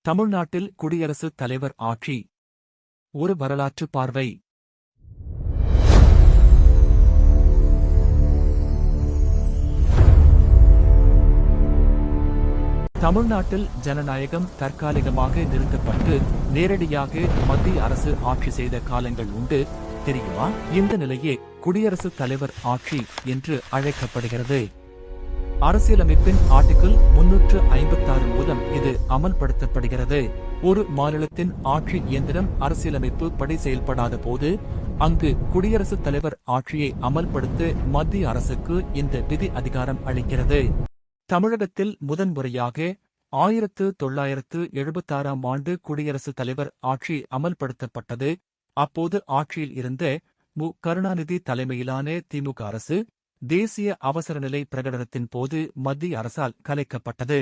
தமிழ்நாட்டில் குடியரசுத் தலைவர் ஆட்சி. ஒரு வரலாற்று பார்வை. தமிழ்நாட்டில் ஜனநாயகம் தற்காலிகமாக நிறுத்தப்பட்டு நேரடியாக மத்திய அரசு ஆட்சி செய்த காலங்கள் உண்டு தெரியுமா? இந்த நிலையே குடியரசுத் தலைவர் ஆட்சி என்று அழைக்கப்படுகிறது. அரசியலமைப்பின் ஆர்டிகிள் 356 மூலம் இது அமல்படுத்தப்படுகிறது. ஒரு மாநிலத்தின் ஆட்சி இயந்திரம் அரசியலமைப்பு படி செயல்படாத போது அங்கு குடியரசுத் தலைவர் ஆட்சியை அமல்படுத்த மத்திய அரசுக்கு இந்த விதி அதிகாரம் அளிக்கிறது. தமிழகத்தில் முதன்முறையாக 1976ஆம் ஆண்டு குடியரசுத் தலைவர் ஆட்சி அமல்படுத்தப்பட்டது. அப்போது ஆட்சியில் இருந்த மு. கருணாநிதி தலைமையிலான திமுக அரசு தேசிய அவசரநிலை பிரகடனத்தின் போது மத்திய அரசால் கலைக்கப்பட்டது.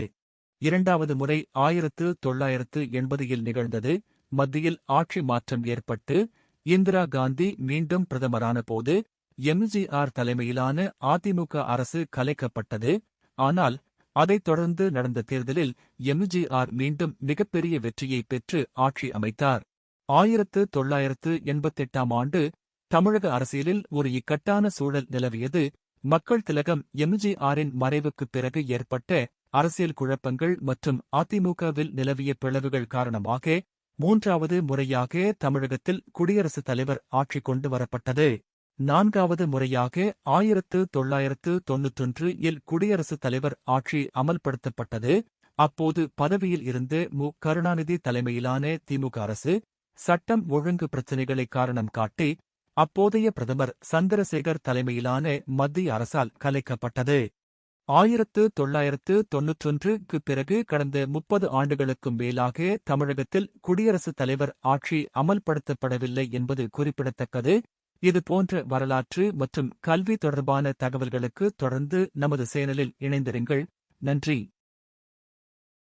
இரண்டாவது முறை 1980இல் நிகழ்ந்தது. மத்தியில் ஆட்சி மாற்றம் ஏற்பட்டு இந்திரா காந்தி மீண்டும் பிரதமரான போது எம்.ஜி.ஆர். தலைமையிலான அதிமுக அரசு கலைக்கப்பட்டது. ஆனால் அதைத் தொடர்ந்து நடந்த தேர்தலில் எம்.ஜி.ஆர். மீண்டும் மிகப்பெரிய வெற்றியை பெற்று ஆட்சி அமைத்தார். 1988ஆம் ஆண்டு தமிழக அரசியலில் ஒரு இக்கட்டான சூழல் நிலவியது. மக்கள் திலகம் எம்.ஜி.ஆரின் மறைவுக்குப் பிறகு ஏற்பட்ட அரசியல் குழப்பங்கள் மற்றும் அதிமுகவில் நிலவிய பிளவுகள் காரணமாக மூன்றாவது முறையாக தமிழகத்தில் குடியரசுத் தலைவர் ஆட்சி கொண்டு வரப்பட்டது. நான்காவது முறையாக 1991இல் குடியரசுத் தலைவர் ஆட்சி அமல்படுத்தப்பட்டது. அப்போது பதவியில் இருந்த மு. கருணாநிதி தலைமையிலான திமுக அரசு சட்டம் ஒழுங்கு பிரச்சினைகளை காரணம் காட்டி அப்போதைய பிரதமர் சந்திரசேகர் தலைமையிலான மத்திய அரசால் கலைக்கப்பட்டது. 1991க்கு பிறகு கடந்த 30 ஆண்டுகளுக்கும் மேலாக தமிழகத்தில் குடியரசுத் தலைவர் ஆட்சி அமல்படுத்தப்படவில்லை என்பது குறிப்பிடத்தக்கது. இது போன்ற வரலாற்று மற்றும் கல்வி தொடர்பான தகவல்களுக்கு தொடர்ந்து நமது சேனலில் இணைந்திருங்கள். நன்றி.